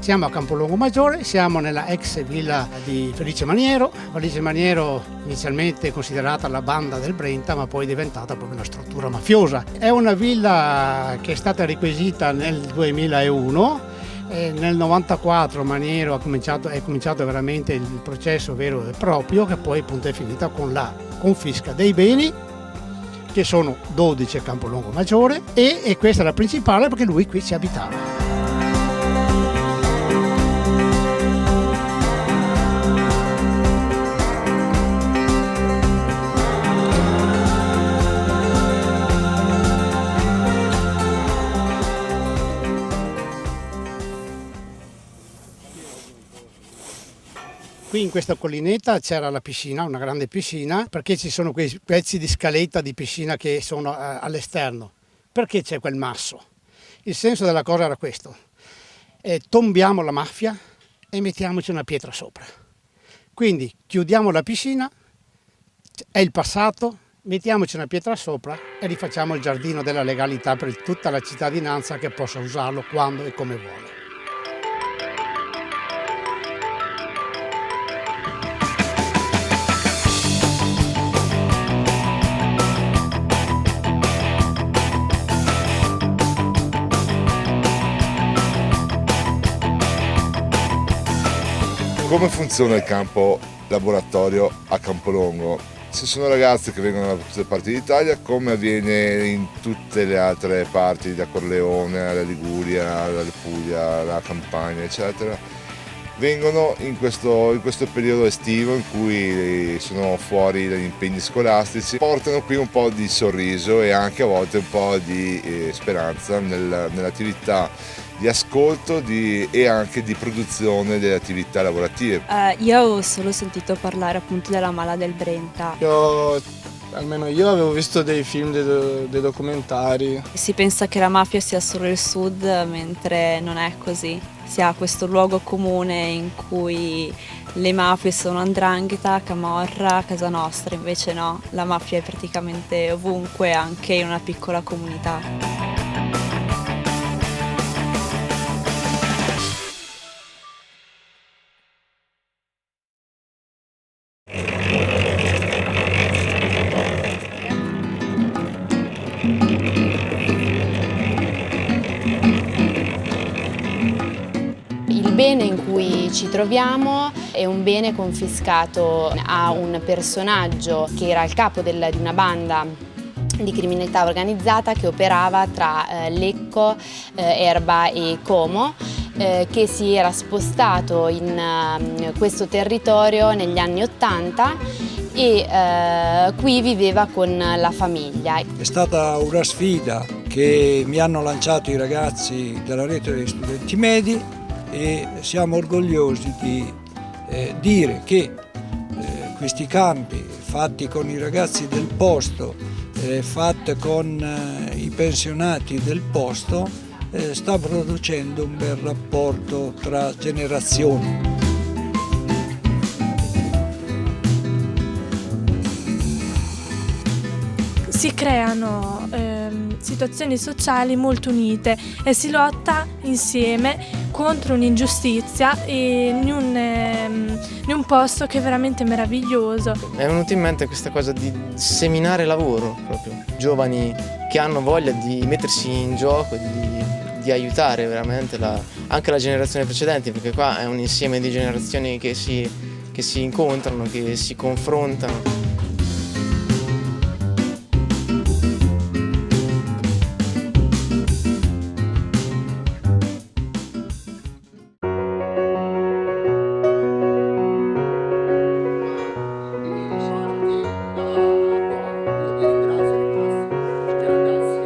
Siamo a Campolongo Maggiore, siamo nella ex villa di Felice Maniero. Felice Maniero inizialmente considerata la banda del Brenta, ma poi è diventata proprio una struttura mafiosa. È una villa che è stata requisita nel 2001. Nel 1994 Maniero è cominciato veramente il processo vero e proprio, che poi appunto è finita con la confisca dei beni, che sono 12 a Campolongo Maggiore, e questa è la principale perché lui qui ci abitava. Qui in questa collinetta c'era la piscina, una grande piscina, perché ci sono quei pezzi di scaletta di piscina che sono all'esterno. Perché c'è quel masso? Il senso della cosa era questo: tombiamo la mafia e mettiamoci una pietra sopra. Quindi chiudiamo la piscina, è il passato, mettiamoci una pietra sopra e rifacciamo il giardino della legalità per tutta la cittadinanza che possa usarlo quando e come vuole. Come funziona il campo laboratorio a Campolongo? Ci sono ragazzi che vengono da tutte le parti d'Italia, come avviene in tutte le altre parti, da Corleone alla Liguria, alla Puglia, alla Campania, eccetera. Vengono in questo periodo estivo in cui sono fuori dagli impegni scolastici, portano qui un po' di sorriso e anche a volte un po' di speranza nell'attività di ascolto e anche di produzione delle attività lavorative. Io avevo solo sentito parlare appunto della Mala del Brenta. Almeno io avevo visto dei film, dei documentari. Si pensa che la mafia sia solo il sud, mentre non è così. Si ha questo luogo comune in cui le mafie sono 'ndrangheta, camorra, Casa Nostra, invece no, la mafia è praticamente ovunque, anche in una piccola comunità. Il bene in cui ci troviamo è un bene confiscato a un personaggio che era il capo di una banda di criminalità organizzata che operava tra Lecco, Erba e Como, che si era spostato in questo territorio negli anni '80 e qui viveva con la famiglia. È stata una sfida che mi hanno lanciato i ragazzi della rete degli studenti medi e siamo orgogliosi di dire che questi campi fatti con i ragazzi del posto, fatti con i pensionati del posto, sta producendo un bel rapporto tra generazioni. Si creano situazioni sociali molto unite e si lotta insieme contro un'ingiustizia in un posto che è veramente meraviglioso. È venuta in mente questa cosa di seminare lavoro proprio, giovani che hanno voglia di mettersi in gioco, di aiutare veramente anche la generazione precedente, perché qua è un insieme di generazioni che si incontrano, che si confrontano.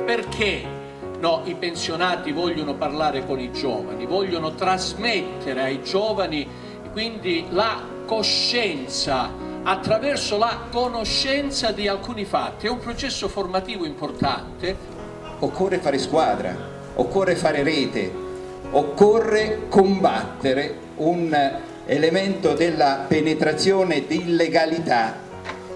Perché i pensionati vogliono parlare con i giovani, vogliono trasmettere ai giovani quindi la coscienza attraverso la conoscenza di alcuni fatti. È un processo formativo importante. Occorre fare squadra, occorre fare rete, occorre combattere un elemento della penetrazione di illegalità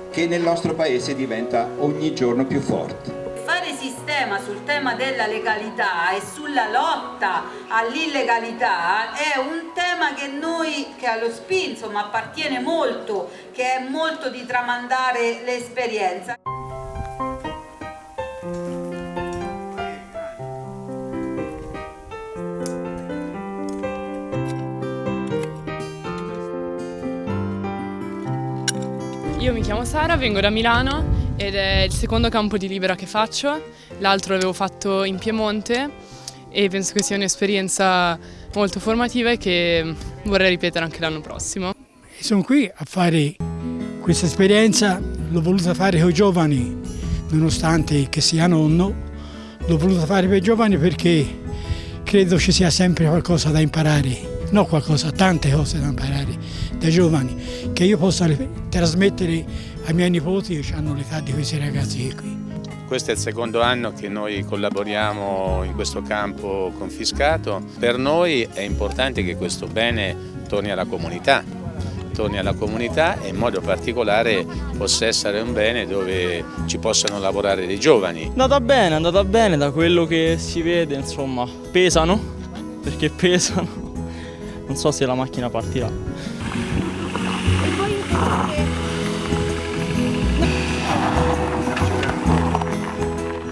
che nel nostro paese diventa ogni giorno più forte. Fare sistema sul tema della legalità e sulla lotta all'illegalità è un tema che allo SPI insomma appartiene molto, che è molto di tramandare l'esperienza. Io mi chiamo Sara, vengo da Milano ed è il secondo campo di libera che faccio, l'altro l'avevo fatto in Piemonte e penso che sia un'esperienza molto formativa e che vorrei ripetere anche l'anno prossimo. Sono qui a fare questa esperienza, l'ho voluta fare con i giovani, nonostante che sia nonno, l'ho voluta fare per i giovani perché credo ci sia sempre qualcosa da imparare, no qualcosa, tante cose da imparare dai giovani, che io possa trasmettere ai miei nipoti che hanno l'età di questi ragazzi qui. Questo è il secondo anno che noi collaboriamo in questo campo confiscato. Per noi è importante che questo bene torni alla comunità e in modo particolare possa essere un bene dove ci possano lavorare dei giovani. È andata bene da quello che si vede, insomma, pesano, perché pesano. Non so se la macchina partirà.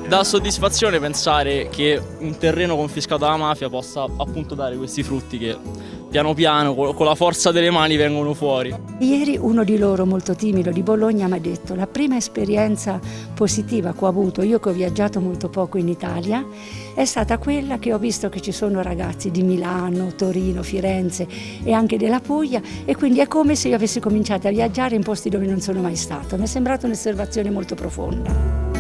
Dà soddisfazione pensare che un terreno confiscato dalla mafia possa appunto dare questi frutti che piano piano con la forza delle mani vengono fuori. Ieri uno di loro molto timido di Bologna mi ha detto la prima esperienza positiva che ho avuto, io che ho viaggiato molto poco in Italia, è stata quella che ho visto che ci sono ragazzi di Milano, Torino, Firenze e anche della Puglia e quindi è come se io avessi cominciato a viaggiare in posti dove non sono mai stato. Mi è sembrata un'osservazione molto profonda.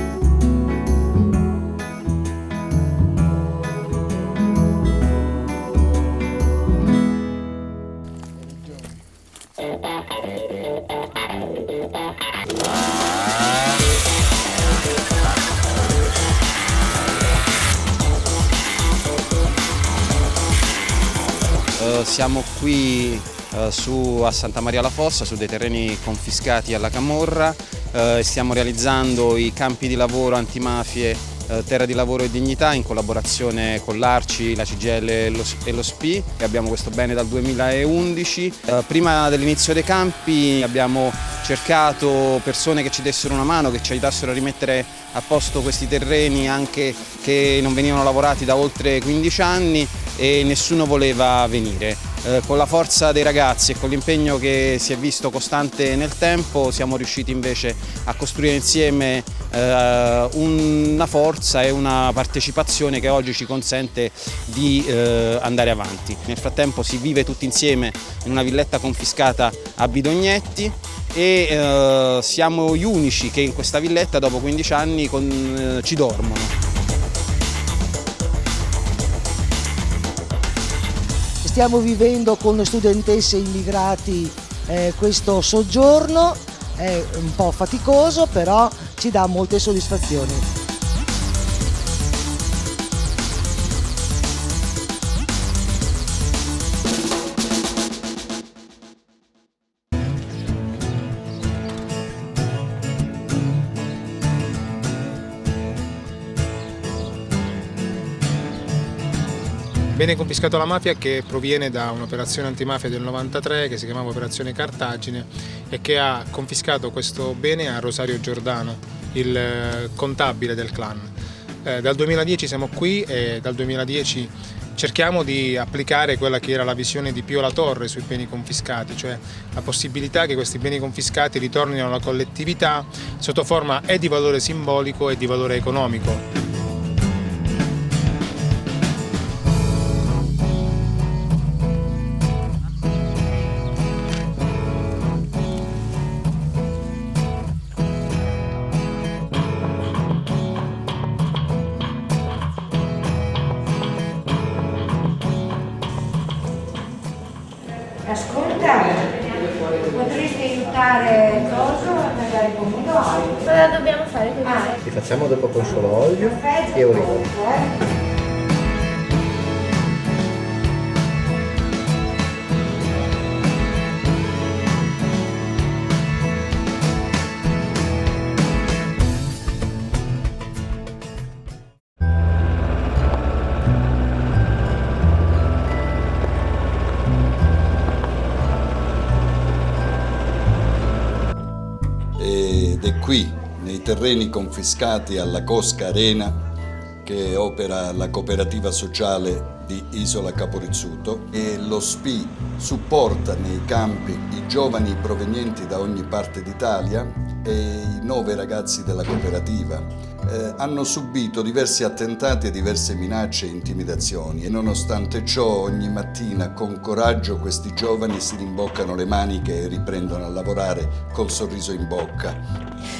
Siamo qui a Santa Maria la Fossa, su dei terreni confiscati alla camorra, stiamo realizzando i campi di lavoro antimafie Terra di Lavoro e Dignità in collaborazione con l'Arci, la CGIL e lo SPI. Abbiamo questo bene dal 2011. Prima dell'inizio dei campi abbiamo cercato persone che ci dessero una mano, che ci aiutassero a rimettere a posto questi terreni anche che non venivano lavorati da oltre 15 anni e nessuno voleva venire. Con la forza dei ragazzi e con l'impegno che si è visto costante nel tempo siamo riusciti invece a costruire insieme una forza e una partecipazione che oggi ci consente di andare avanti. Nel frattempo si vive tutti insieme in una villetta confiscata a Bidognetti e siamo gli unici che in questa villetta dopo 15 anni ci dormono. Stiamo vivendo con studentesse immigrati questo soggiorno, è un po' faticoso però ci dà molte soddisfazioni. Bene confiscato alla mafia che proviene da un'operazione antimafia del 93 che si chiamava Operazione Cartagine e che ha confiscato questo bene a Rosario Giordano, il contabile del clan. Dal 2010 siamo qui e dal 2010 cerchiamo di applicare quella che era la visione di Pio La Torre sui beni confiscati, cioè la possibilità che questi beni confiscati ritornino alla collettività sotto forma e di valore simbolico e di valore economico. Ascolta, potresti aiutare Coso a tagliare i pomodori? Cosa dobbiamo fare? Li facciamo dopo con solo olio e origano. qui, nei terreni confiscati alla Cosca Arena, che opera la cooperativa sociale di Isola Caporizzuto, e lo SPI supporta nei campi i giovani provenienti da ogni parte d'Italia e i 9 ragazzi della cooperativa. Hanno subito diversi attentati e diverse minacce e intimidazioni e nonostante ciò ogni mattina con coraggio questi giovani si rimboccano le maniche e riprendono a lavorare col sorriso in bocca.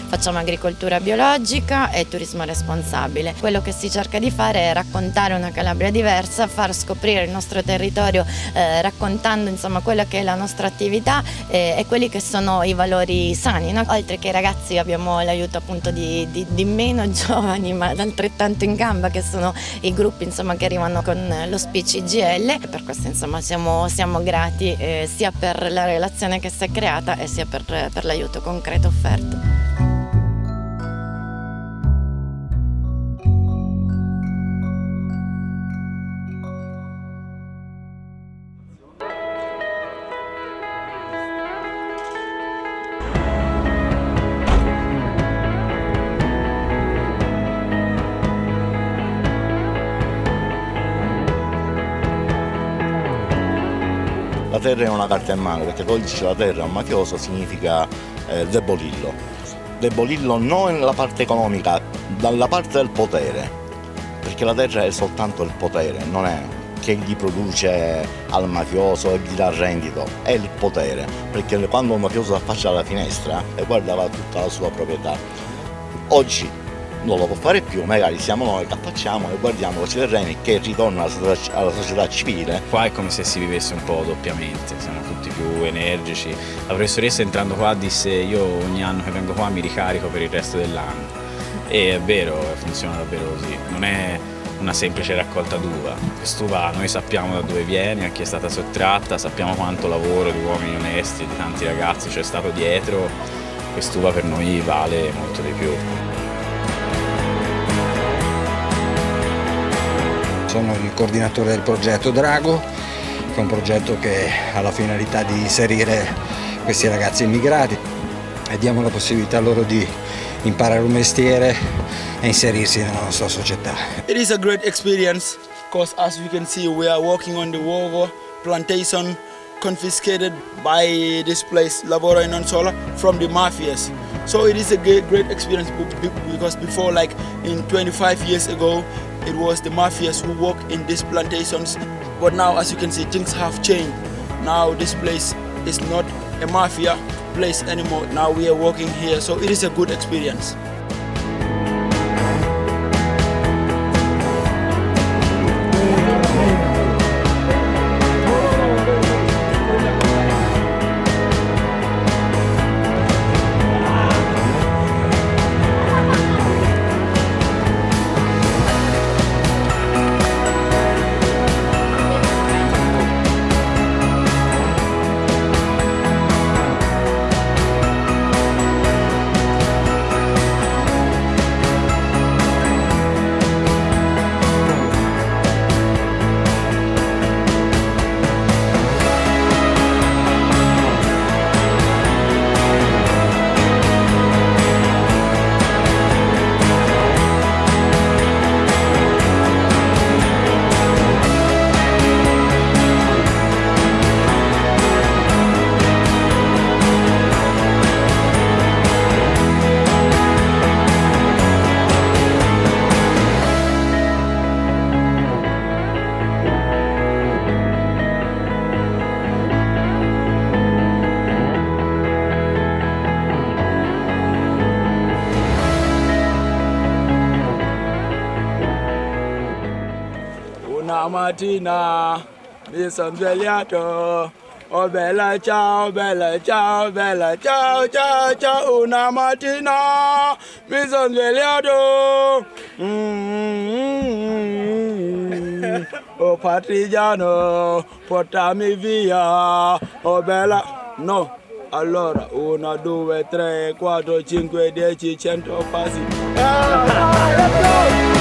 Facciamo agricoltura biologica e turismo responsabile. Quello che si cerca di fare è raccontare una Calabria diversa, far scoprire il nostro territorio raccontando insomma quella che è la nostra attività e quelli che sono i valori sani, no? Oltre che i ragazzi abbiamo l'aiuto appunto di meno giovani ma altrettanto in gamba, che sono i gruppi insomma che arrivano con lo SPI CGL, e per questo insomma siamo grati sia per la relazione che si è creata e sia per l'aiuto concreto offerto. La terra è una carta in mano, perché toglierci la terra a un mafioso significa debolirlo. Debolirlo non nella parte economica, dalla parte del potere, perché la terra è soltanto il potere, non è che gli produce al mafioso e gli dà rendito, è il potere, perché quando un mafioso affaccia alla finestra e guarda tutta la sua proprietà, oggi non lo può fare più, magari siamo noi che affacciamo e guardiamo questi terreni che ritornano alla società civile. Qua è come se si vivesse un po' doppiamente, siamo tutti più energici. La professoressa entrando qua disse: io ogni anno che vengo qua mi ricarico per il resto dell'anno. E è vero, funziona davvero così, non è una semplice raccolta d'uva. Quest'uva noi sappiamo da dove viene, a chi è stata sottratta, sappiamo quanto lavoro di uomini onesti, di tanti ragazzi c'è stato dietro. Quest'uva per noi vale molto di più. Sono il coordinatore del progetto Drago, che è un progetto che ha la finalità di inserire questi ragazzi immigrati e diamo la possibilità loro di imparare un mestiere e inserirsi nella nostra società. It is a great experience because as we can see we are walking on the Wogo plantation confiscated by this place, Lavoro in Ansola, from the mafias. So it is a great experience because before, like in 25 years ago, it was the mafias who worked in these plantations. But now, as you can see, things have changed. Now this place is not a mafia place anymore. Now we are working here, so it is a good experience. Una mattina mi sono svegliato, oh bella ciao, ciao, ciao, ciao. Una mattina mi sono svegliato, oh partigiano, portami via, oh bella, no. Allora, 1, 2, 3, 4, 5, 10, 100 passi. Let's go!